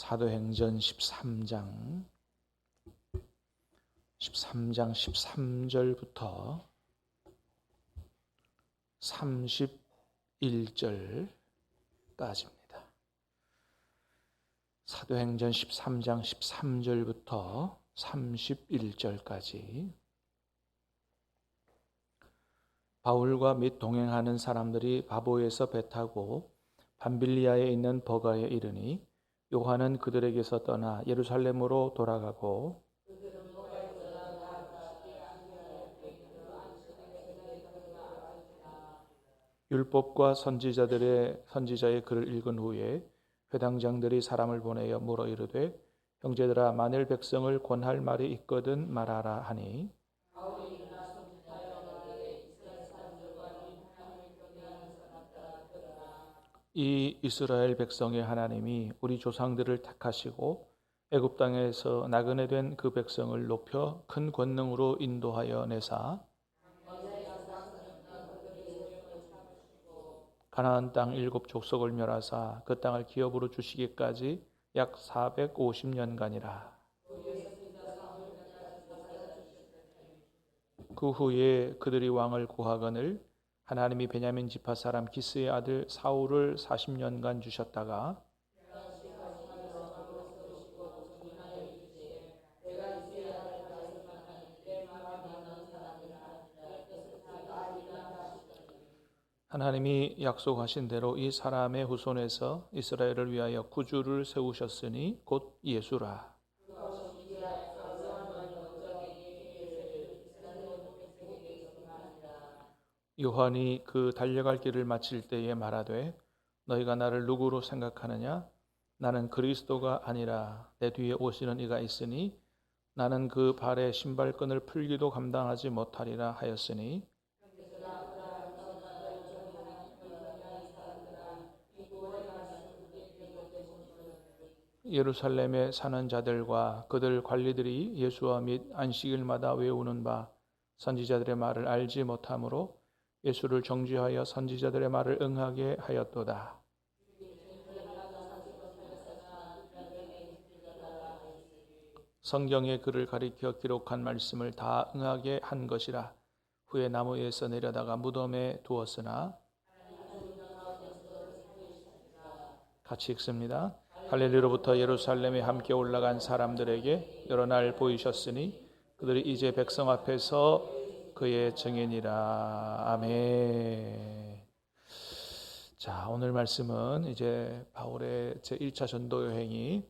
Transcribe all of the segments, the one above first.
사도행전 13장 13절부터 31절까지입니다. 사도행전 13장 13절부터 31절까지 바울과 및 동행하는 사람들이 바보에서 배 타고 밤빌리아에 있는 버가에 이르니 요한은 그들에게서 떠나 예루살렘으로 돌아가고 율법과 선지자의 글을 읽은 후에 회당장들이 사람을 보내어 물어 이르되 형제들아 만일 백성을 권할 말이 있거든 말하라 하니 이 이스라엘 백성의 하나님이 우리 조상들을 택하시고 애굽 땅에서 나그네 된 그 백성을 높여 큰 권능으로 인도하여 내사 가나안 땅 7족속을 멸하사 그 땅을 기업으로 주시기까지 약 450년간이라. 그 후에 그들이 왕을 구하거늘 하나님이 베냐민 지파 사람 기스의 아들 사울을 40년간 주셨다가 하나님이 약속하신 대로 이 사람의 후손에서 이스라엘을 위하여 구주를 세우셨으니 곧 예수라. 요한이 그 달려갈 길을 마칠 때에 말하되 너희가 나를 누구로 생각하느냐? 나는 그리스도가 아니라 내 뒤에 오시는 이가 있으니 나는 그 발의 신발끈을 풀기도 감당하지 못하리라 하였으니 예루살렘에 사는 자들과 그들 관리들이 예수와 및 안식일마다 외우는 바 선지자들의 말을 알지 못하므로 예수를 정죄하여 선지자들의 말을 응하게 하였도다. 성경의 글을 가리켜 기록한 말씀을 다 응하게 한 것이라. 후에 나무에서 내려다가 무덤에 두었으나 같이 읽습니다. 갈릴리로부터 예루살렘에 함께 올라간 사람들에게 여러 날 보이셨으니 그들이 이제 백성 앞에서 그의 증인이라. 아멘. 자, 오늘 말씀은 이제 바울의 제1차 전도 여행이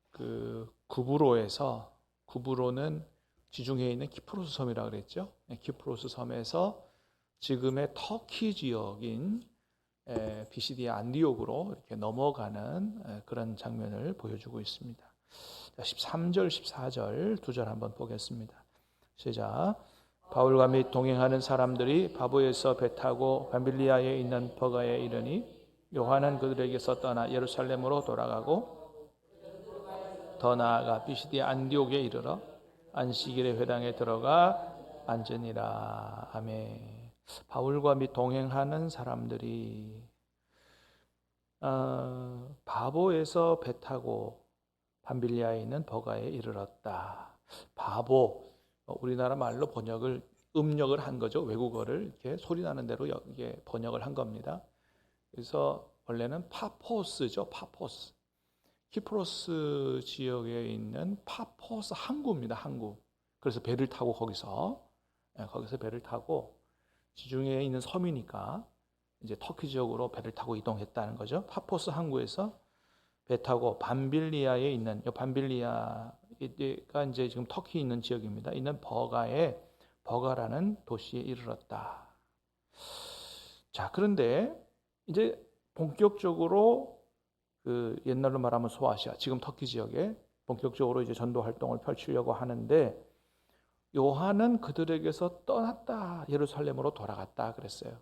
그 구브로는 지중해에 있는 키프로스 섬이라고 그랬죠. 키프로스 섬에서 지금의 터키 지역인 비시디아 안디옥으로 이렇게 넘어가는 그런 장면을 보여주고 있습니다. 13절, 14절 두 절 한번 보겠습니다. 시작. 바울과 및 동행하는 사람들이 바보에서 배 타고 밤빌리아에 있는 버가에 이르니 요한은 그들에게서 떠나 예루살렘으로 돌아가고 더 나아가 비시디아 안디옥에 이르러 안식일의 회당에 들어가 앉으니라. 아멘. 바울과 및 동행하는 사람들이 바보에서 배 타고 밤빌리아에 있는 버가에 이르렀다. 바보, 우리나라 말로 음력을 한 거죠. 외국어를 이렇게 소리 나는 대로 이게 번역을 한 겁니다. 그래서 원래는 파포스죠. 파포스. 키프로스 지역에 있는 파포스 항구입니다. 항구. 그래서 배를 타고 거기서 배를 타고 지중해에 있는 섬이니까 이제 터키 지역으로 배를 타고 이동했다는 거죠. 파포스 항구에서 배 타고 밤빌리아에 있는 밤빌리아가 이제 지금 터키 있는 지역입니다. 있는 버가라는 도시에 이르렀다. 자, 그런데 이제 본격적으로 그 옛날로 말하면 소아시아, 지금 터키 지역에 본격적으로 이제 전도 활동을 펼치려고 하는데 요한은 그들에게서 떠났다. 예루살렘으로 돌아갔다 그랬어요.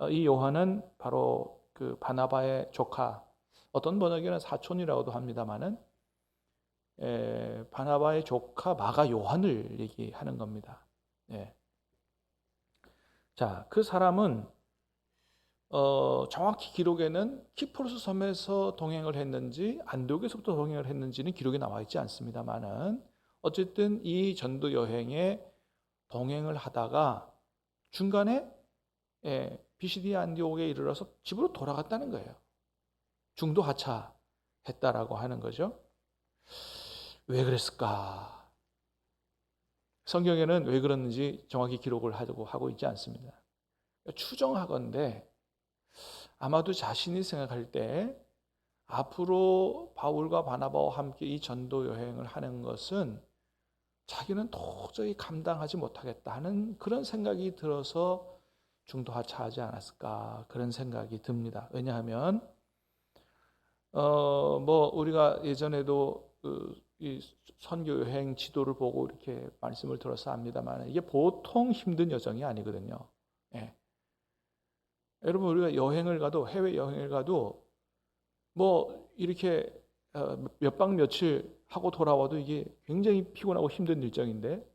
이 요한은 바로 그 바나바의 조카, 어떤 번역에는 사촌이라고도 합니다만은 바나바의 조카 마가 요한을 얘기하는 겁니다. 자, 그 사람은 정확히 기록에는 키프로스 섬에서 동행을 했는지 안디옥에서부터 동행을 했는지는 기록에 나와 있지 않습니다만은 어쨌든 이 전도 여행에 동행을 하다가 중간에 비시디아 안디옥에 이르러서 집으로 돌아갔다는 거예요. 중도 하차했다라고 하는 거죠. 왜 그랬을까? 성경에는 왜 그랬는지 정확히 기록을 하고 있지 않습니다. 추정하건대 아마도 자신이 생각할 때 앞으로 바울과 바나바와 함께 이 전도 여행을 하는 것은 자기는 도저히 감당하지 못하겠다 하는 그런 생각이 들어서 중도 하차하지 않았을까 그런 생각이 듭니다. 왜냐하면 우리가 예전에도 이 선교 여행 지도를 보고 이렇게 말씀을 들어서 압니다만 이게 보통 힘든 여정이 아니거든요. 예. 여러분 우리가 여행을 가도 해외 여행을 가도 이렇게 몇 박 며칠 하고 돌아와도 이게 굉장히 피곤하고 힘든 일정인데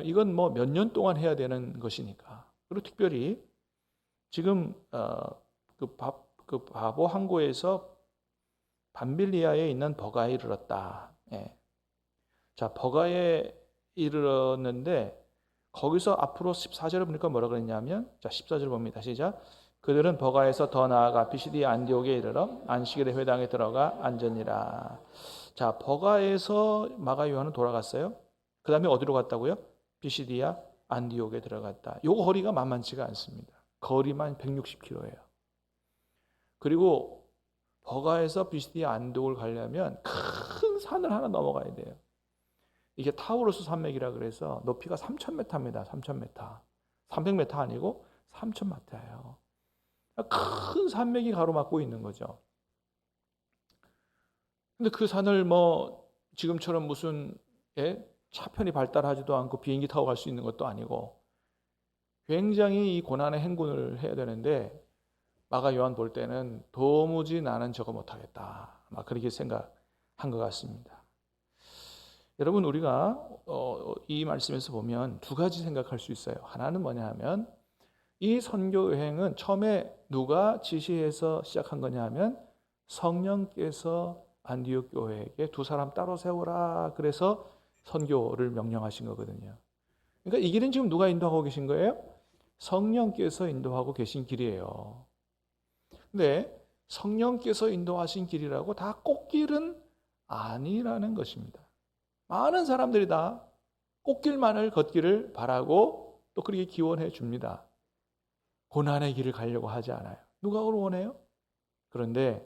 이건 몇 년 동안 해야 되는 것이니까. 그리고 특별히 지금 그 바보 항구에서 밤빌리아에 있는 버가에 이르렀다. 예. 자, 버가에 이르렀는데 거기서 앞으로 14절을 보니까 뭐라 그랬냐면 자, 14절 봅니다. 시작. 그들은 버가에서 더 나아가 비시디아 안디옥에 이르러 안식일의 회당에 들어가 앉으니라. 자, 버가에서 마가 요한은 돌아갔어요. 그 다음에 어디로 갔다고요? 비시디아 안디옥에 들어갔다. 요 거리가 만만치가 않습니다. 거리만 160km예요. 그리고 버가에서 비시디아 안디옥을 가려면 큰 산을 하나 넘어가야 돼요. 이게 타우루스 산맥이라 그래서 높이가 3,000m입니다. 3,000m. 300m 아니고 3,000m예요. 큰 산맥이 가로막고 있는 거죠. 근데 그 산을 지금처럼 무슨 차편이 발달하지도 않고 비행기 타고 갈 수 있는 것도 아니고 굉장히 이 고난의 행군을 해야 되는데 마가 요한 볼 때는 도무지 나는 저거 못하겠다. 막 그렇게 생각한 것 같습니다. 여러분 우리가 이 말씀에서 보면 두 가지 생각할 수 있어요. 하나는 뭐냐 하면 이 선교 여행은 처음에 누가 지시해서 시작한 거냐 하면 성령께서 안디옥 교회에게 두 사람 따로 세우라 그래서 선교를 명령하신 거거든요. 그러니까 이 길은 지금 누가 인도하고 계신 거예요? 성령께서 인도하고 계신 길이에요. 근데 성령께서 인도하신 길이라고 다 꽃길은 아니라는 것입니다. 많은 사람들이 다 꽃길만을 걷기를 바라고 또 그렇게 기원해 줍니다. 고난의 길을 가려고 하지 않아요. 누가 그걸 원해요? 그런데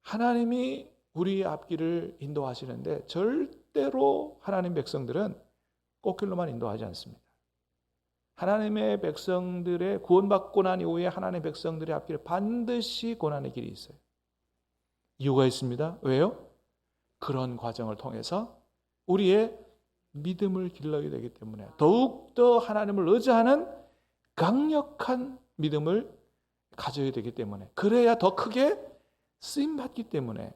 하나님이 우리의 앞길을 인도하시는데 절대로 하나님 백성들은 꽃길로만 인도하지 않습니다. 하나님의 백성들의 구원받고 난 이후에 하나님의 백성들의 앞길에 반드시 고난의 길이 있어요. 이유가 있습니다. 왜요? 그런 과정을 통해서 우리의 믿음을 길러야 되기 때문에 더욱더 하나님을 의지하는 강력한 믿음을 가져야 되기 때문에 그래야 더 크게 쓰임받기 때문에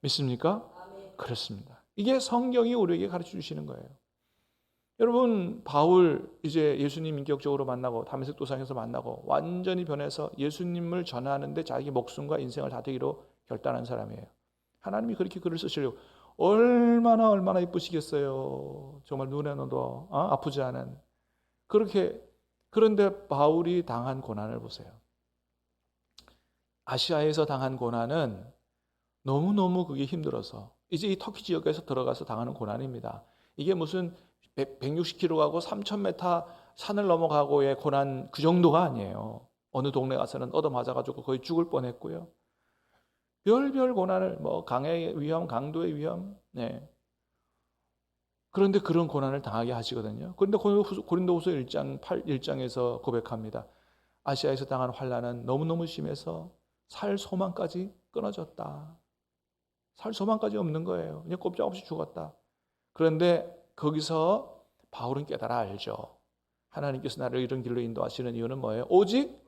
믿습니까? 그렇습니다. 이게 성경이 우리에게 가르쳐 주시는 거예요. 여러분 바울 이제 예수님 인격적으로 만나고 다메섹 도상에서 만나고 완전히 변해서 예수님을 전하는데 자기 목숨과 인생을 다 드리기로 결단한 사람이에요. 하나님이 그렇게 글을 쓰시려고 얼마나 이쁘시겠어요. 정말 눈에 넣어도 아프지 않은 그렇게. 그런데 바울이 당한 고난을 보세요. 아시아에서 당한 고난은 너무너무 그게 힘들어서 이제 이 터키 지역에서 들어가서 당하는 고난입니다. 이게 무슨 160km 가고 3,000m 산을 넘어가고의 고난 그 정도가 아니에요. 어느 동네 가서는 얻어맞아가지고 거의 죽을 뻔했고요. 별별 고난을 강의 위험, 강도의 위험, 그런데 그런 고난을 당하게 하시거든요. 그런데 고린도후서 1장에서 고백합니다. 아시아에서 당한 환난은 너무너무 심해서 살 소망까지 끊어졌다. 살 소망까지 없는 거예요. 그냥 꼼짝없이 죽었다. 그런데 거기서 바울은 깨달아 알죠. 하나님께서 나를 이런 길로 인도하시는 이유는 뭐예요? 오직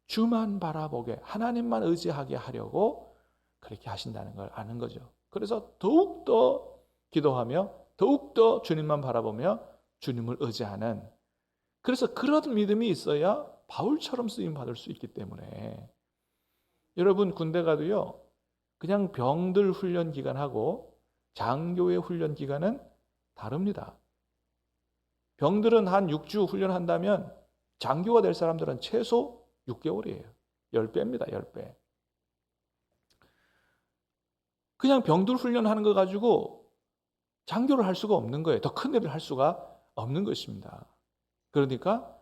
주만 바라보게 하나님만 의지하게 하려고 그렇게 하신다는 걸 아는 거죠. 그래서 더욱더 기도하며 더욱더 주님만 바라보며 주님을 의지하는 그래서 그런 믿음이 있어야 바울처럼 쓰임 받을 수 있기 때문에 여러분 군대 가도요. 그냥 병들 훈련 기간하고 장교의 훈련 기간은 다릅니다. 병들은 한 6주 훈련한다면 장교가 될 사람들은 최소 6개월이에요. 10배입니다. 10배. 그냥 병들 훈련하는 거 가지고 장교를 할 수가 없는 거예요. 더 큰 일을 할 수가 없는 것입니다. 그러니까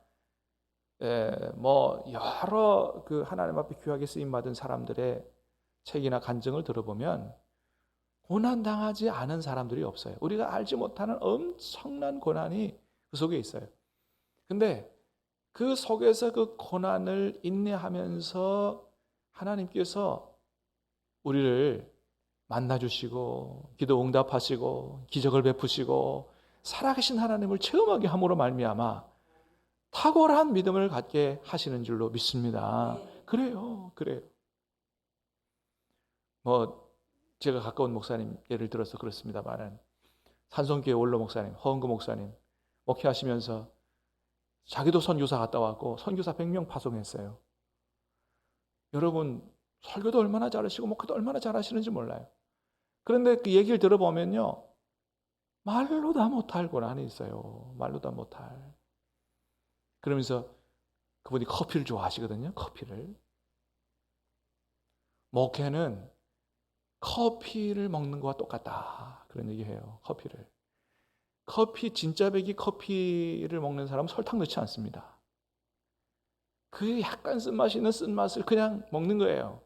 여러 그 하나님 앞에 귀하게 쓰임 받은 사람들의 책이나 간증을 들어보면 고난 당하지 않은 사람들이 없어요. 우리가 알지 못하는 엄청난 고난이 그 속에 있어요. 근데 그 속에서 그 고난을 인내하면서 하나님께서 우리를 만나주시고 기도 응답하시고 기적을 베푸시고 살아계신 하나님을 체험하게 함으로 말미암아 탁월한 믿음을 갖게 하시는 줄로 믿습니다. 그래요. 제가 가까운 목사님 예를 들어서 그렇습니다만은 산성교회 원로 목사님, 허은구 목사님 목회하시면서 자기도 선교사 갔다 왔고 선교사 100명 파송했어요. 여러분 설교도 얼마나 잘하시고 목회도 얼마나 잘하시는지 몰라요. 그런데 그 얘기를 들어보면요. 말로 다 못할 고난이 있어요. 말로 다 못할. 그러면서 그분이 커피를 좋아하시거든요. 커피를. 목회는 커피를 먹는 것과 똑같다. 그런 얘기해요. 커피 진짜 백이 커피를 먹는 사람은 설탕 넣지 않습니다. 그 약간 쓴맛이 있는 쓴맛을 그냥 먹는 거예요.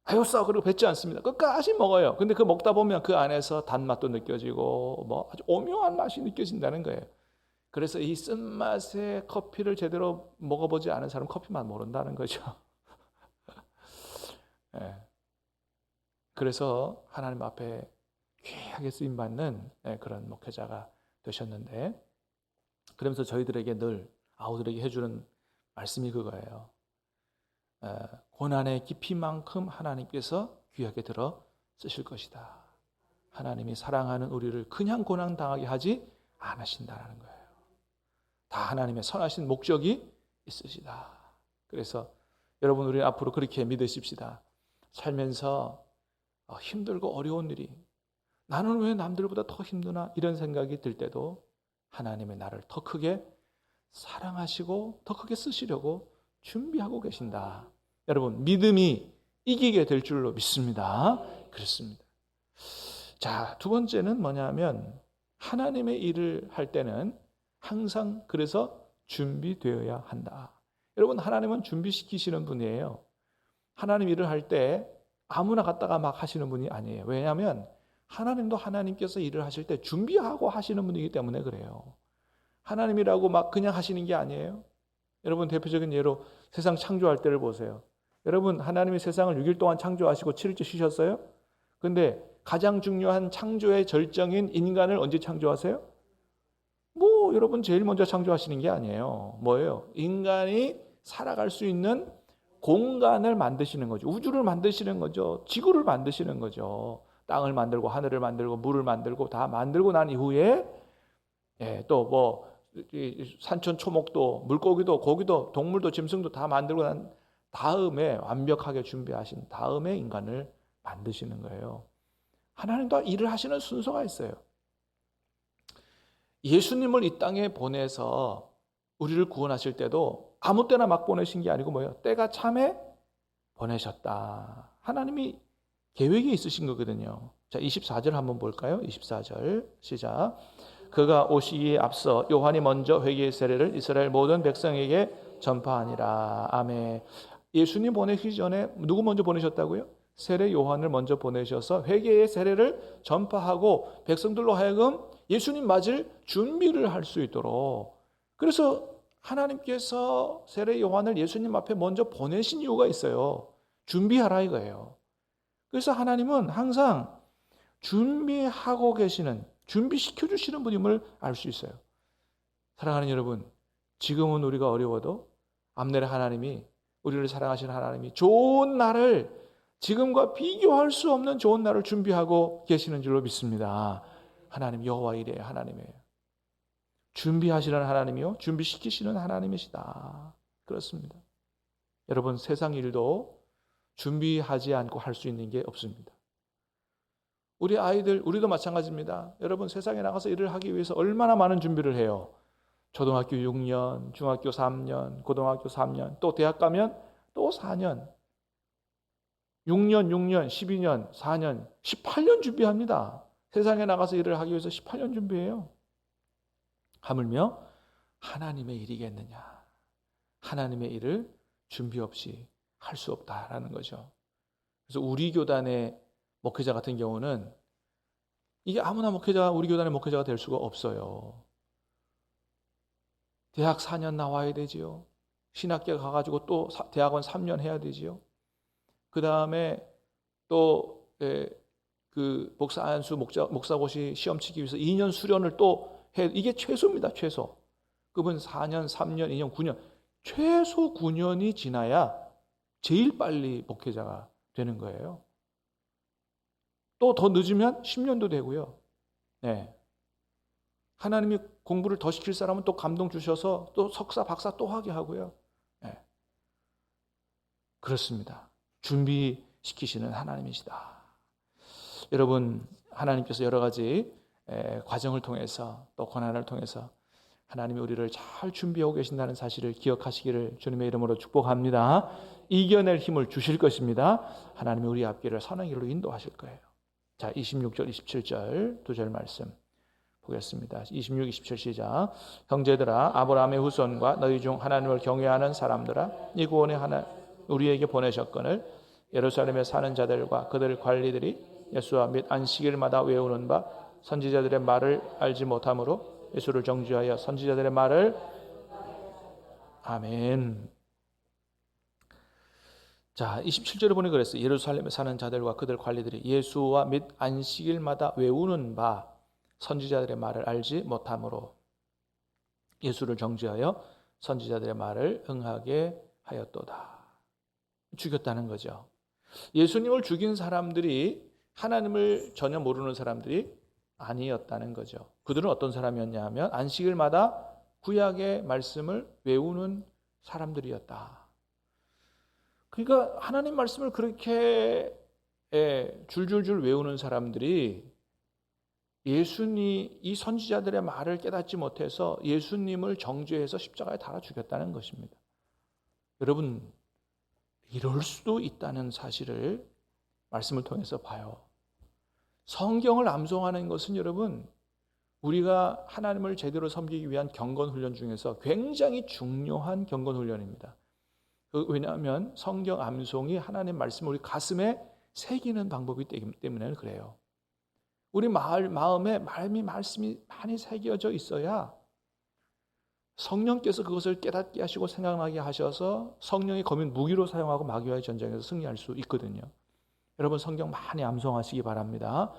아유 써 그리고 뱉지 않습니다. 끝까지 먹어요. 근데 그 먹다 보면 그 안에서 단맛도 느껴지고 아주 오묘한 맛이 느껴진다는 거예요. 그래서 이 쓴맛의 커피를 제대로 먹어보지 않은 사람은 커피 맛 모른다는 거죠. 네. 그래서 하나님 앞에 귀하게 쓰임받는 그런 목회자가 되셨는데 그러면서 저희들에게 늘 아우들에게 해주는 말씀이 그거예요. 고난의 깊이만큼 하나님께서 귀하게 들어 쓰실 것이다. 하나님이 사랑하는 우리를 그냥 고난 당하게 하지 않으신다는 거예요. 다 하나님의 선하신 목적이 있으시다. 그래서 여러분 우리 앞으로 그렇게 믿으십시다. 살면서 힘들고 어려운 일이 나는 왜 남들보다 더 힘드나 이런 생각이 들 때도 하나님의 나를 더 크게 사랑하시고 더 크게 쓰시려고 준비하고 계신다. 여러분 믿음이 이기게 될 줄로 믿습니다. 그렇습니다. 자, 두 번째는 뭐냐면 하나님의 일을 할 때는 항상 그래서 준비되어야 한다. 여러분 하나님은 준비시키시는 분이에요. 하나님 일을 할 때 아무나 갔다가 막 하시는 분이 아니에요. 왜냐하면 하나님도 하나님께서 일을 하실 때 준비하고 하시는 분이기 때문에 그래요. 하나님이라고 막 그냥 하시는 게 아니에요. 여러분 대표적인 예로 세상 창조할 때를 보세요. 여러분 하나님이 세상을 6일 동안 창조하시고 7일째 쉬셨어요? 근데 가장 중요한 창조의 절정인 인간을 언제 창조하세요? 여러분 제일 먼저 창조하시는 게 아니에요. 뭐예요? 인간이 살아갈 수 있는 공간을 만드시는 거죠. 우주를 만드시는 거죠. 지구를 만드시는 거죠. 땅을 만들고 하늘을 만들고 물을 만들고 다 만들고 난 이후에 또 산천 초목도 물고기도 고기도 동물도 짐승도 다 만들고 난 다음에 완벽하게 준비하신 다음에 인간을 만드시는 거예요. 하나님도 일을 하시는 순서가 있어요. 예수님을 이 땅에 보내서 우리를 구원하실 때도 아무 때나 막 보내신 게 아니고 뭐예요? 때가 참에 보내셨다. 하나님이 계획이 있으신 거거든요. 자, 24절 한번 볼까요? 24절 시작. 그가 오시기에 앞서 요한이 먼저 회개의 세례를 이스라엘 모든 백성에게 전파하니라. 아멘. 예수님 보내시기 전에 누구 먼저 보내셨다고요? 세례 요한을 먼저 보내셔서 회개의 세례를 전파하고 백성들로 하여금 예수님 맞을 준비를 할 수 있도록. 그래서 하나님께서 세례 요한을 예수님 앞에 먼저 보내신 이유가 있어요. 준비하라 이거예요. 그래서 하나님은 항상 준비하고 계시는, 준비시켜 주시는 분임을 알 수 있어요. 사랑하는 여러분, 지금은 우리가 어려워도 앞날에 하나님이, 우리를 사랑하시는 하나님이 좋은 날을, 지금과 비교할 수 없는 좋은 날을 준비하고 계시는 줄로 믿습니다. 하나님 여호와 이레 하나님이에요. 준비하시는 하나님이요, 준비시키시는 하나님이시다. 그렇습니다. 여러분, 세상 일도 준비하지 않고 할 수 있는 게 없습니다. 우리 아이들, 우리도 마찬가지입니다. 여러분, 세상에 나가서 일을 하기 위해서 얼마나 많은 준비를 해요. 초등학교 6년, 중학교 3년, 고등학교 3년, 또 대학 가면 또 4년, 6년, 12년, 4년, 18년 준비합니다. 세상에 나가서 일을 하기 위해서 18년 준비해요. 하물며 하나님의 일이겠느냐. 하나님의 일을 준비 없이 할 수 없다라는 거죠. 그래서 우리 교단의 목회자 같은 경우는 이게 아무나 우리 교단의 목회자가 될 수가 없어요. 대학 4년 나와야 되지요. 신학교 가가지고 또 대학원 3년 해야 되지요. 그 다음에 또 그 목사 안수 목사고시 시험 치기 위해서 2년 수련을 또 해. 이게 최소입니다. 최소. 그분 4년, 3년, 2년, 9년. 최소 9년이 지나야 제일 빨리 목회자가 되는 거예요. 또 더 늦으면 10년도 되고요. 네. 하나님이 공부를 더 시킬 사람은 또 감동 주셔서 또 석사, 박사 또 하게 하고요. 네. 그렇습니다. 준비시키시는 하나님이시다. 여러분, 하나님께서 여러 가지 과정을 통해서 또 고난을 통해서 하나님이 우리를 잘 준비하고 계신다는 사실을 기억하시기를 주님의 이름으로 축복합니다. 이겨낼 힘을 주실 것입니다. 하나님이 우리 앞길을 선한 길로 인도하실 거예요. 자, 26절, 27절 두 절 말씀 보겠습니다. 26, 27 시작. 형제들아, 아브라함의 후손과 너희 중 하나님을 경외하는 사람들아, 이 구원의 하나 우리에게 보내셨거늘 예루살렘에 사는 자들과 그들 관리들이 예수와 및 안식일마다 외우는 바 선지자들의 말을 알지 못함으로 예수를 정죄하여 선지자들의 말을 아멘. 자, 27절에 보니 그랬어요. 예루살렘에 사는 자들과 그들 관리들이 예수와 및 안식일마다 외우는 바 선지자들의 말을 알지 못함으로 예수를 정죄하여 선지자들의 말을 응하게 하였도다. 죽였다는 거죠. 예수님을 죽인 사람들이 하나님을 전혀 모르는 사람들이 아니었다는 거죠. 그들은 어떤 사람이었냐 하면 안식일마다 구약의 말씀을 외우는 사람들이었다. 그러니까 하나님 말씀을 그렇게 줄줄줄 외우는 사람들이 예수님, 이 선지자들의 말을 깨닫지 못해서 예수님을 정죄해서 십자가에 달아 죽였다는 것입니다. 여러분, 이럴 수도 있다는 사실을 말씀을 통해서 봐요. 성경을 암송하는 것은 여러분, 우리가 하나님을 제대로 섬기기 위한 경건훈련 중에서 굉장히 중요한 경건훈련입니다. 왜냐하면 성경 암송이 하나님 말씀을 우리 가슴에 새기는 방법이기 때문에 그래요. 우리 마음에 말씀이 많이 새겨져 있어야 성령께서 그것을 깨닫게 하시고 생각나게 하셔서 성령이 거민 무기로 사용하고 마귀와의 전쟁에서 승리할 수 있거든요. 여러분, 성경 많이 암송하시기 바랍니다.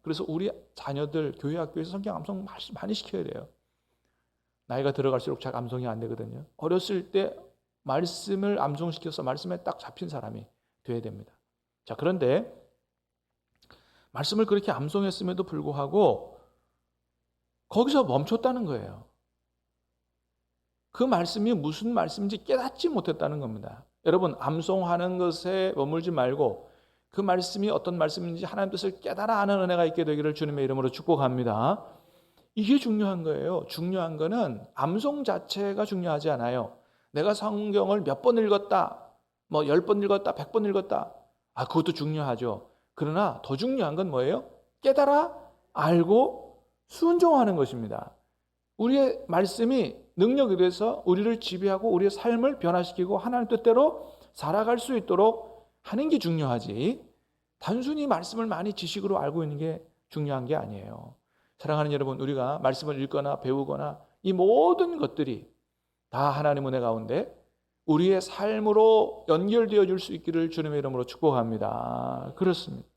그래서 우리 자녀들 교회 학교에서 성경 암송 많이 시켜야 돼요. 나이가 들어갈수록 잘 암송이 안 되거든요. 어렸을 때 말씀을 암송시켜서 말씀에 딱 잡힌 사람이 돼야 됩니다. 자, 그런데 말씀을 그렇게 암송했음에도 불구하고 거기서 멈췄다는 거예요. 그 말씀이 무슨 말씀인지 깨닫지 못했다는 겁니다. 여러분, 암송하는 것에 머물지 말고 그 말씀이 어떤 말씀인지 하나님 뜻을 깨달아 아는 은혜가 있게 되기를 주님의 이름으로 축복합니다. 이게 중요한 거예요. 중요한 거는 암송 자체가 중요하지 않아요. 내가 성경을 몇 번 읽었다, 10번 읽었다, 100번 읽었다. 그것도 중요하죠. 그러나 더 중요한 건 뭐예요? 깨달아 알고 순종하는 것입니다. 우리의 말씀이 능력이 돼서 우리를 지배하고 우리의 삶을 변화시키고 하나님 뜻대로 살아갈 수 있도록 하는 게 중요하지, 단순히 말씀을 많이 지식으로 알고 있는 게 중요한 게 아니에요. 사랑하는 여러분, 우리가 말씀을 읽거나 배우거나 이 모든 것들이 다 하나님 은혜 가운데 우리의 삶으로 연결되어 줄 수 있기를 주님의 이름으로 축복합니다. 그렇습니다.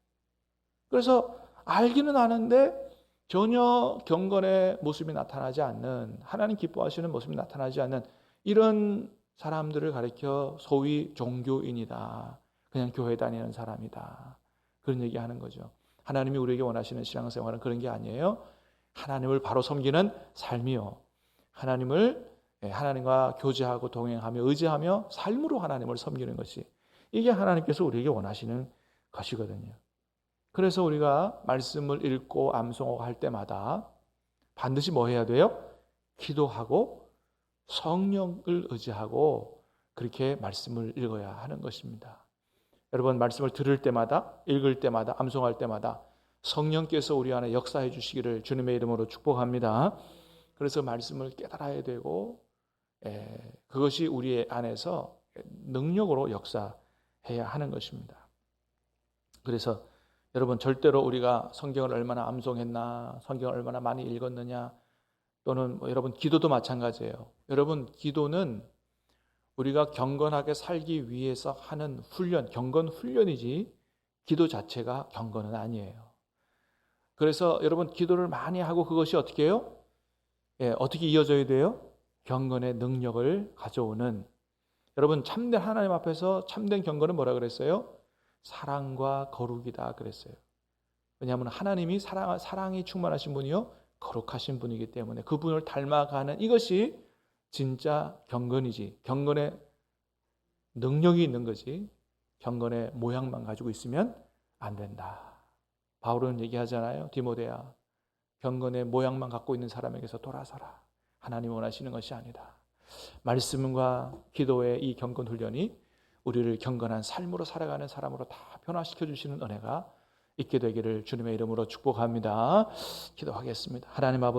그래서 알기는 아는데 전혀 경건의 모습이 나타나지 않는, 하나님 기뻐하시는 모습이 나타나지 않는 이런 사람들을 가리켜 소위 종교인이다, 그냥 교회 다니는 사람이다, 그런 얘기하는 거죠. 하나님이 우리에게 원하시는 신앙생활은 그런 게 아니에요. 하나님을 바로 섬기는 삶이요, 하나님과 교제하고 동행하며 의지하며 삶으로 하나님을 섬기는 것이, 이게 하나님께서 우리에게 원하시는 것이거든요. 그래서 우리가 말씀을 읽고 암송하고 할 때마다 반드시 뭐 해야 돼요? 기도하고 성령을 의지하고 그렇게 말씀을 읽어야 하는 것입니다. 여러분, 말씀을 들을 때마다, 읽을 때마다, 암송할 때마다 성령께서 우리 안에 역사해 주시기를 주님의 이름으로 축복합니다. 그래서 말씀을 깨달아야 되고 그것이 우리 안에서 능력으로 역사해야 하는 것입니다. 그래서 여러분, 절대로 우리가 성경을 얼마나 암송했나, 성경을 얼마나 많이 읽었느냐, 또는 여러분 기도도 마찬가지예요. 여러분, 기도는 우리가 경건하게 살기 위해서 하는 훈련, 경건 훈련이지 기도 자체가 경건은 아니에요. 그래서 여러분, 기도를 많이 하고 그것이 어떻게 해요? 어떻게 이어져야 돼요? 경건의 능력을 가져오는, 여러분, 참된 하나님 앞에서 참된 경건은 뭐라 그랬어요? 사랑과 거룩이다 그랬어요. 왜냐하면 하나님이 사랑이 충만하신 분이요 거룩하신 분이기 때문에 그분을 닮아가는 이것이 진짜 경건이지, 경건의 능력이 있는 거지, 경건의 모양만 가지고 있으면 안 된다. 바울은 얘기하잖아요. 디모데야, 경건의 모양만 갖고 있는 사람에게서 돌아서라. 하나님 원하시는 것이 아니다. 말씀과 기도의 이 경건 훈련이 우리를 경건한 삶으로 살아가는 사람으로 다 변화시켜 주시는 은혜가 있게 되기를 주님의 이름으로 축복합니다. 기도하겠습니다. 하나님 아버지,